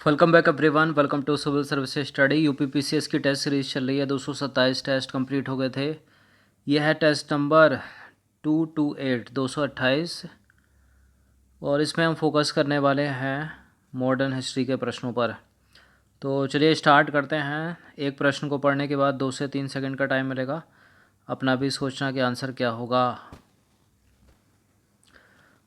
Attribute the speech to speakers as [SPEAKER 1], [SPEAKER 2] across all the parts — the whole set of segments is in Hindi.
[SPEAKER 1] Welcome back everyone. Welcome to civil services study. UPPCS की टेस्ट सीरीज चल रही है। 227 टेस्ट कंप्लीट हो गए थे। यह है टेस्ट नंबर 228 228 और इसमें हम फोकस करने वाले हैं मॉडर्न हिस्ट्री के प्रश्नों पर। तो चलिए स्टार्ट करते हैं। एक प्रश्न को पढ़ने के बाद 2 से 3 सेकंड का टाइम मिलेगा अपना भी सोचना कि आंसर क्या होगा।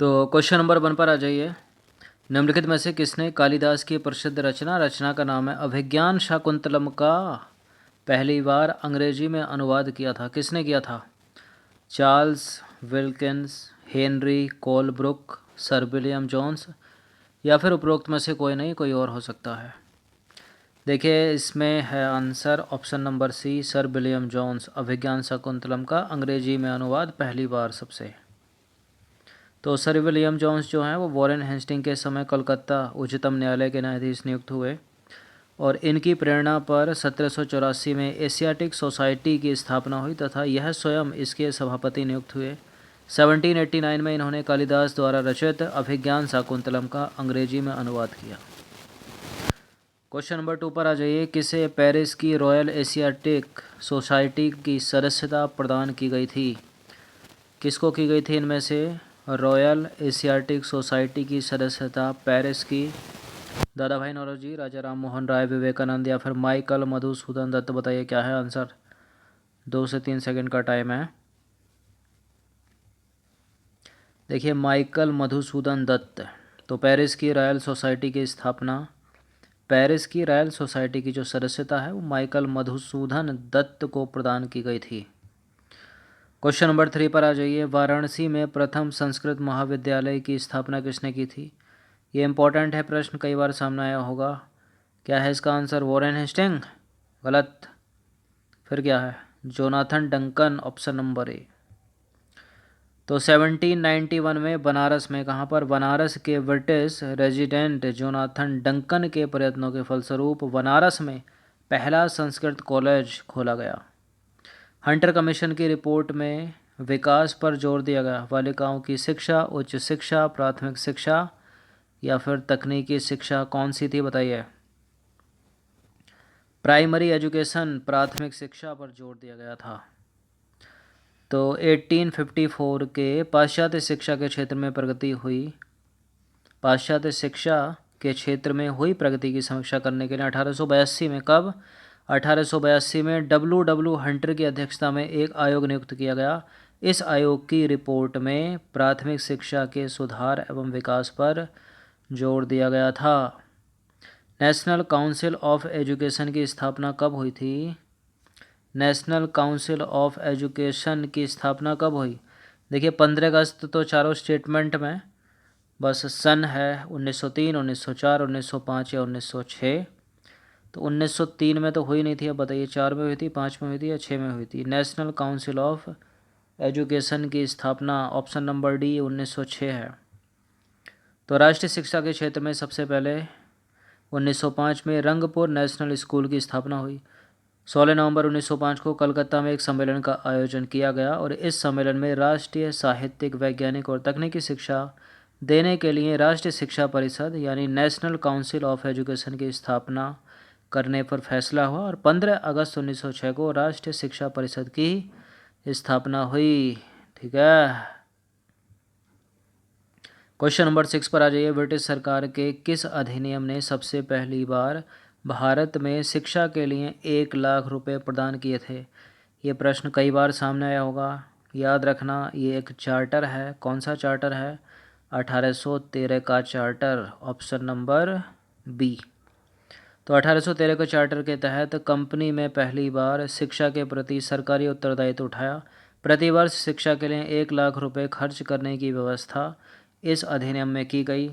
[SPEAKER 1] तो क्वेश्चन नंबर 1 पर आ जाइए। निम्नलिखित में से किसने कालिदास की प्रसिद्ध रचना का नाम है अभिज्ञान शाकुंतलम का पहली बार अंग्रेजी में अनुवाद किया था? किसने किया था? Charles Wilkins, Henry Colebrooke, sir William Jones या फिर उपरोक्त में से कोई नहीं, कोई और हो सकता है। देखिए इसमें है answer option number C, sir William Jones. Abhijnan Shakuntalam का अंग्रेजी में अनुवाद पहली बार सबसे। तो सर विलियम जोन्स जो हैं वो वॉरेन हेस्टिंग के समय कलकत्ता उच्चतम न्यायालय के न्यायाधीश नियुक्त हुए और इनकी प्रेरणा पर 1784 में एशियाटिक सोसाइटी की स्थापना हुई तथा यह स्वयं इसके सभापति नियुक्त हुए। 1789 में इन्होंने कालिदास द्वारा रचित अभिज्ञान शाकुंतलम का अंग्रेजी में अनुवाद किया। क्वेश्चन नंबर 2 पर आ जाइए। किसे पेरिस की रॉयल एशियाटिक सोसाइटी की सदस्यता प्रदान की गई थी? किसको की गई थी इनमें से? रॉयल एशियाटिक सोसाइटी की सदस्यता पेरिस की दादा भाई नौरोजी, राजा राम मोहन राय, विवेकानंद या फिर माइकल मधुसूदन दत्त। बताइए क्या है आंसर। 2 से 3 सेकंड का टाइम है। देखिए माइकल मधुसूदन दत्त। तो पेरिस की रॉयल सोसाइटी की स्थापना, पेरिस की रॉयल सोसाइटी की जो सदस्यता है वो माइकल मधुसूदन दत्त को प्रदान की गई थी। क्वेश्चन नंबर 3 पर आ जाइए। वाराणसी में प्रथम संस्कृत महाविद्यालय की स्थापना किसने की थी? ये इंपॉर्टेंट है प्रश्न, कई बार सामने आया होगा। क्या है इसका आंसर? Warren Hasting? गलत। फिर क्या है? Jonathan Duncan, option number A. तो 1791 में बनारस में, कहाँ पर? बनारस के ब्रिटिश रेजिडेंट जोनाथन डंकन के प्रयत्नों के फलस्वरूप बनारस में पहला संस्कृत कॉलेज खोला गया। हंटर कमीशन की रिपोर्ट में विकास पर जोर दिया गया। बालिकाओं की शिक्षा, उच्च शिक्षा, प्राथमिक शिक्षा या फिर तकनीकी शिक्षा कौन सी थी? बताइए। प्राइमरी एजुकेशन, प्राथमिक शिक्षा पर जोर दिया गया था। तो 1854 के पाश्चात्य शिक्षा के क्षेत्र में प्रगति हुई। पाश्चात्य शिक्षा के क्षेत्र में हुई प्रगति की समीक्षा करने के लिए 1882 में, कब? 1882 में डब्ल्यू हंटर की अध्यक्षता में एक आयोग नियुक्त किया गया। इस आयोग की रिपोर्ट में प्राथमिक शिक्षा के सुधार एवं विकास पर जोर दिया गया था। नेशनल काउंसिल ऑफ एजुकेशन की स्थापना कब हुई थी? नेशनल काउंसिल ऑफ एजुकेशन की स्थापना कब हुई? देखिए 15 अगस्त तो चारों स्टेटमेंट में, बस सन है 1903, 1904, 1905 या 1906। तो 1903 में तो हुई नहीं थी। अब बताइए 4 में हुई थी, 5 में हुई थी या 6 में हुई थी? नेशनल काउंसिल ऑफ एजुकेशन की स्थापना ऑप्शन नंबर डी 1906 है। तो राष्ट्रीय शिक्षा के क्षेत्र में सबसे पहले 1905 में रंगपुर नेशनल स्कूल की स्थापना हुई। 16 नवंबर 1905 को कलकत्ता में एक सम्मेलन का आयोजन किया गया और इस सम्मेलन में राष्ट्रीय साहित्यिक, वैज्ञानिक और तकनीकी शिक्षा देने के लिए राष्ट्रीय शिक्षा परिषद यानी नेशनल काउंसिल ऑफ एजुकेशन की स्थापना करने पर फैसला हुआ और 15 अगस्त 1906 को राष्ट्रीय शिक्षा परिषद की स्थापना हुई। ठीक है। क्वेश्चन नंबर 6 पर आ जाइए। ब्रिटिश सरकार के किस अधिनियम ने सबसे पहली बार भारत में शिक्षा के लिए 1 लाख रुपए प्रदान किए थे? ये प्रश्न कई बार सामने आया होगा, याद रखना। ये एक चार्टर है। कौन सा चार्टर है? 1813 का चार्टर, ऑप्शन नंबर बी। तो 1813 के चार्टर के तहत कंपनी में पहली बार शिक्षा के प्रति सरकारी उत्तरदायित्व उठाया। प्रतिवर्ष शिक्षा के लिए 1 लाख रुपए खर्च करने की व्यवस्था इस अधिनियम में की गई।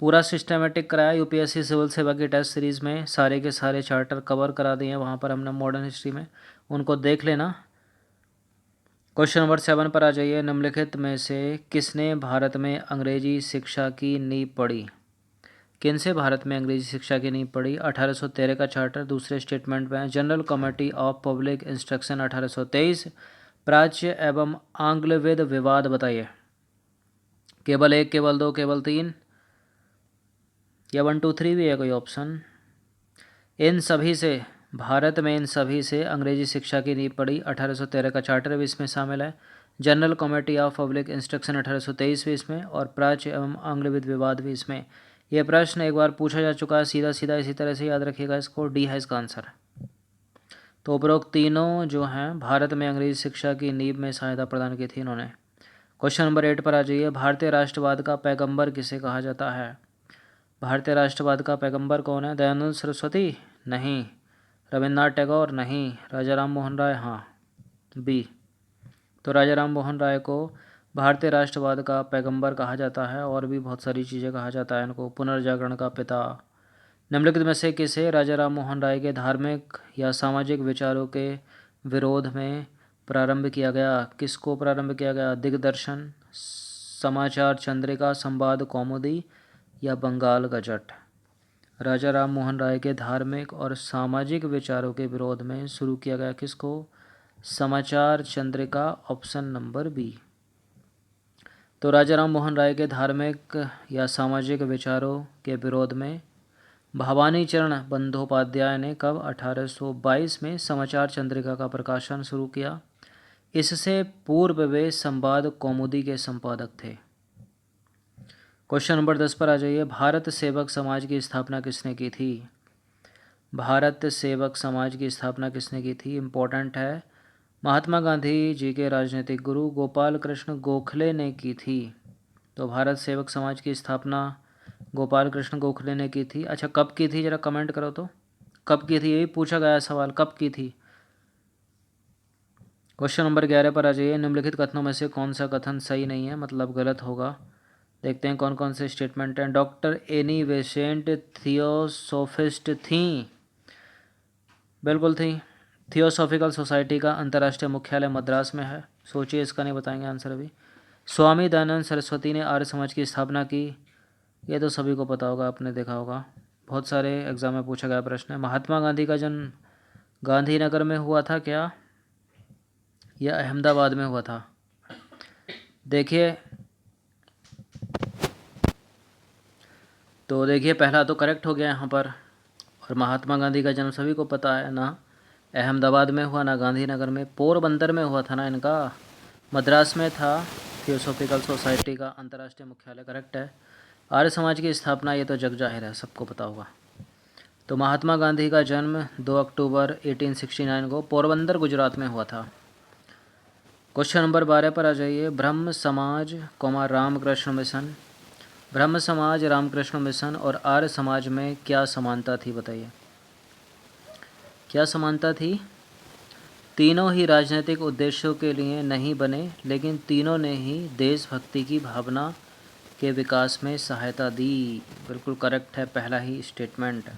[SPEAKER 1] पूरा सिस्टमेटिक कराया। यूपीएससी सिविल सेवा की टेस्ट सीरीज़ में सारे के सारे चार्टर कवर करा दिए हैं वहाँ पर हमने मॉडर्न हिस्ट्री में, उनको देख लेना। क्वेश्चन नंबर 7 पर आ जाइए। निम्नलिखित में से किसने भारत में अंग्रेजी शिक्षा की नींव पड़ी? किन से भारत में अंग्रेजी शिक्षा की नींव पड़ी? 1813 का चार्टर, दूसरे स्टेटमेंट में general committee of public instruction 1823, प्राच्य एवं आंग्लवेद विवाद। बताइए। केवल 1, केवल 2, केवल 3? या 1 2 3 भी है कोई ऑप्शन? भारत में इन सभी से अंग्रेजी शिक्षा की नींव पड़ी। 1813 का चार्टर भी इसमें शामिल है। General committee of public instruction 1823 भी इसमें, और प्राच्य एवं आंग्लविद विवाद भी इसमें। यह प्रश्न एक बार पूछा जा चुका है सीधा सीधा, इसी तरह से याद रखिएगा इसको। डी है इसका आंसर। तो उपरोक्त तीनों जो हैं भारत में अंग्रेजी शिक्षा की नींव में सहायता प्रदान की थी इन्होंने। क्वेश्चन नंबर 8 पर आ जाइए। भारतीय राष्ट्रवाद का पैगंबर किसे कहा जाता है? भारतीय राष्ट्रवाद का पैगंबर कौन है? दयानंद सरस्वती? नहीं। रविन्द्रनाथ टैगोर? नहीं। राजा राम मोहन राय? हाँ, बी। तो राजा राम मोहन राय को भारतीय राष्ट्रवाद का पैगंबर कहा जाता है, और भी बहुत सारी चीज़ें कहा जाता है इनको। पुनर्जागरण का पिता। निम्नलिखित में से किसे राजा राम मोहन राय के धार्मिक या सामाजिक विचारों के विरोध में प्रारंभ किया गया? किसको प्रारंभ किया गया? दिग्दर्शन, समाचार चंद्रिका, संवाद कौमुदी या बंगाल गजट? राजा राम मोहन राय के धार्मिक और सामाजिक विचारों के विरोध में शुरू किया गया किसको? समाचार चंद्रिका, ऑप्शन नंबर बी। तो राजा राम मोहन राय के धार्मिक या सामाजिक विचारों के विरोध में भवानी चरण बंदोपाध्याय ने कब 1822 में समाचार चंद्रिका का प्रकाशन शुरू किया? इससे पूर्व वे संवाद कौमुदी के संपादक थे। क्वेश्चन नंबर 10 पर आ जाइए। भारत सेवक समाज की स्थापना किसने की थी? भारत सेवक समाज की स्थापना किसने की थी? इम्पोर्टेंट है। महात्मा गांधी जी के राजनीतिक गुरु गोपाल कृष्ण गोखले ने की थी। तो भारत सेवक समाज की स्थापना गोपाल कृष्ण गोखले ने की थी। अच्छा, कब की थी? जरा कमेंट करो तो, कब की थी? यही पूछा गया सवाल, कब की थी? क्वेश्चन नंबर 11 पर आ जाइए। निम्नलिखित कथनों में से कौन सा कथन सही नहीं है, मतलब गलत होगा? देखते हैं कौन कौन से स्टेटमेंट हैं। डॉक्टर एनी बेसेंट थियोसोफिस्ट थी? बिल्कुल थी। थियोसॉफिकल सोसाइटी का अंतर्राष्ट्रीय मुख्यालय मद्रास में है। सोचिए, इसका नहीं बताएंगे आंसर अभी। स्वामी दयानंद सरस्वती ने आर्य समाज की स्थापना की? ये तो सभी को पता होगा, आपने देखा होगा, बहुत सारे एग्जाम में पूछा गया प्रश्न है। महात्मा गांधी का जन्म गांधीनगर में हुआ था क्या, या अहमदाबाद में हुआ था? देखिए, तो देखिए पहला तो करेक्ट हो गया यहाँ पर। और महात्मा गांधी का जन्म सभी को पता है ना, अहमदाबाद में हुआ ना गांधीनगर में, पोरबंदर में हुआ था ना इनका, मद्रास में था थियोसॉफिकल सोसाइटी का अंतर्राष्ट्रीय मुख्यालय। करेक्ट है। आर्य समाज की स्थापना, ये तो जग जाहिर है, सबको पता होगा। तो महात्मा गांधी का जन्म 2 अक्टूबर 1869 को पोरबंदर गुजरात में हुआ था। क्वेश्चन नंबर 12 पर आ जाइए। ब्रह्म समाज रामकृष्ण मिशन, ब्रह्म समाज, रामकृष्ण मिशन और आर्य समाज में क्या समानता थी, बताइए क्या समानता थी? तीनों ही राजनीतिक उद्देश्यों के लिए नहीं बने, लेकिन तीनों ने ही देशभक्ति की भावना के विकास में सहायता दी। बिल्कुल करेक्ट है पहला ही स्टेटमेंट।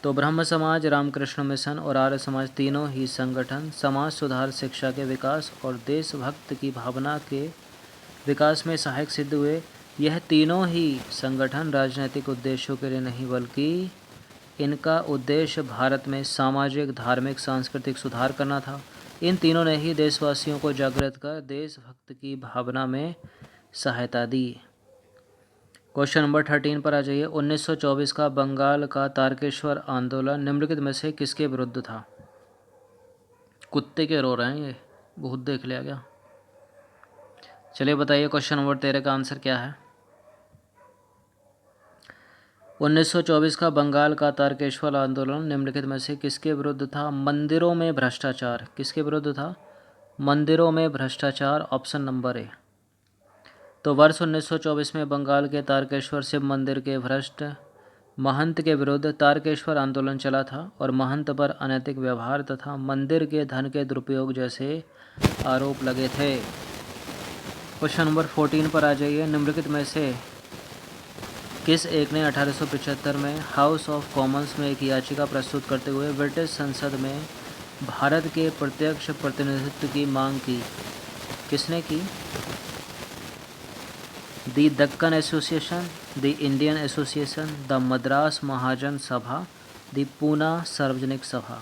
[SPEAKER 1] तो ब्रह्म समाज, रामकृष्ण मिशन और आर्य समाज तीनों ही संगठन समाज सुधार, शिक्षा के विकास और देशभक्त की भावना के विकास में सहायक सिद्ध हुए। यह तीनों ही संगठन राजनीतिक उद्देश्यों के लिए नहीं, बल्कि इनका उद्देश्य भारत में सामाजिक, धार्मिक, सांस्कृतिक सुधार करना था। इन तीनों ने ही देशवासियों को जागृत कर देशभक्त की भावना में सहायता दी। क्वेश्चन नंबर 13 पर आ जाइए। 1924 का बंगाल का तारकेश्वर आंदोलन निम्नलिखित में से किसके विरुद्ध था? कुत्ते के रो रहे हैं ये, बहुत देख लिया गया। चलिए बताइए क्वेश्चन नंबर 13 का आंसर क्या है? 1924 का बंगाल का तारकेश्वर आंदोलन निम्नलिखित में से किसके विरुद्ध था? मंदिरों में भ्रष्टाचार। किसके विरुद्ध था? मंदिरों में भ्रष्टाचार, ऑप्शन नंबर ए। तो वर्ष 1924 में बंगाल के तारकेश्वर शिव मंदिर के भ्रष्ट महंत के विरुद्ध तारकेश्वर आंदोलन चला था, और महंत पर अनैतिक व्यवहार तथा मंदिर के धन के दुरुपयोग जैसे आरोप लगे थे। क्वेश्चन नंबर 14 पर आ जाइए। निम्नलिखित में से किस एक ने 1875 में हाउस ऑफ कॉमन्स में एक याचिका प्रस्तुत करते हुए ब्रिटिश संसद में भारत के प्रत्यक्ष प्रतिनिधित्व की मांग की? किसने की? The Deccan association, the Indian association, the Madras Mahajan Sabha, the Poona सार्वजनिक सभा?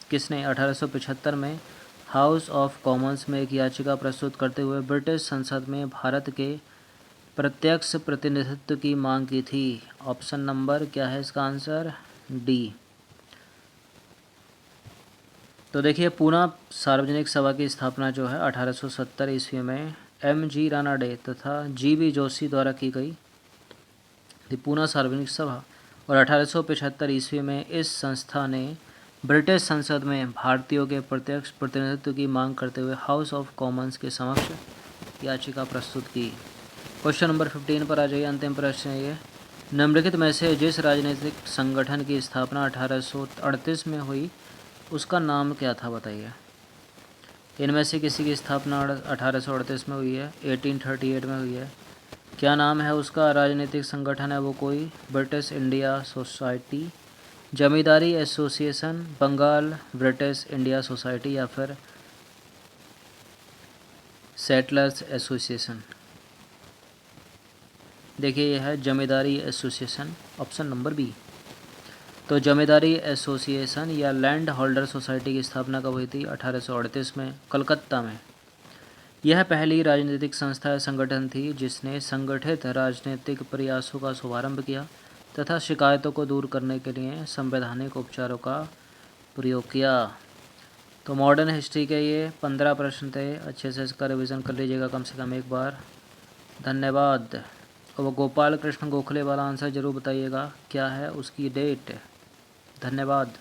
[SPEAKER 1] किसने 1875 में हाउस ऑफ कॉमन्स में एक याचिका प्रस्तुत करते हुए ब्रिटिश संसद में भारत के प्रत्यक्ष प्रतिनिधित्व की मांग की थी? ऑप्शन नंबर क्या है इसका आंसर? डी। तो देखिए, पूना सार्वजनिक सभा की स्थापना जो है 1870 ईस्वी में M.G. रानाडे तथा G.B. जोशी द्वारा की गई थी, पूना सार्वजनिक सभा। और 1875 ईस्वी में इस संस्था ने ब्रिटिश संसद में भारतीयों के प्रत्यक्ष प्रतिनिधित्व की मांग करते हुए हाउस ऑफ कॉमन्स के समक्ष याचिका प्रस्तुत की। क्वेश्चन नंबर 15 पर आ जाइए, अंतिम प्रश्न है ये। निम्नलिखित में से जिस राजनीतिक संगठन की स्थापना 1838 में हुई उसका नाम क्या था, बताइए। इनमें से किसी की स्थापना 1838 में हुई है, 1838 में हुई है। क्या नाम है उसका? राजनीतिक संगठन है वो कोई British India society, Zamindari association, Bengal British India society या फिर सेटलर्स एसोसिएशन। देखिए यह है Zamindari association, option number B. तो जमींदारी एसोसिएशन या लैंड होल्डर सोसाइटी की स्थापना कब हुई थी? 1838 में, कलकत्ता में। यह पहली राजनीतिक संस्था या संगठन थी जिसने संगठित राजनीतिक प्रयासों का शुभारंभ किया तथा शिकायतों को दूर करने के लिए संवैधानिक उपचारों का प्रयोग किया। तो मॉडर्न हिस्ट्री के ये 15 प्रश्न थे, अच्छे से इसका रिवीजन कर लीजिएगा कम से कम एक बार। धन्यवाद। और वो गोपाल कृष्ण गोखले वाला आंसर ज़रूर बताइएगा, क्या है उसकी डेट। धन्यवाद।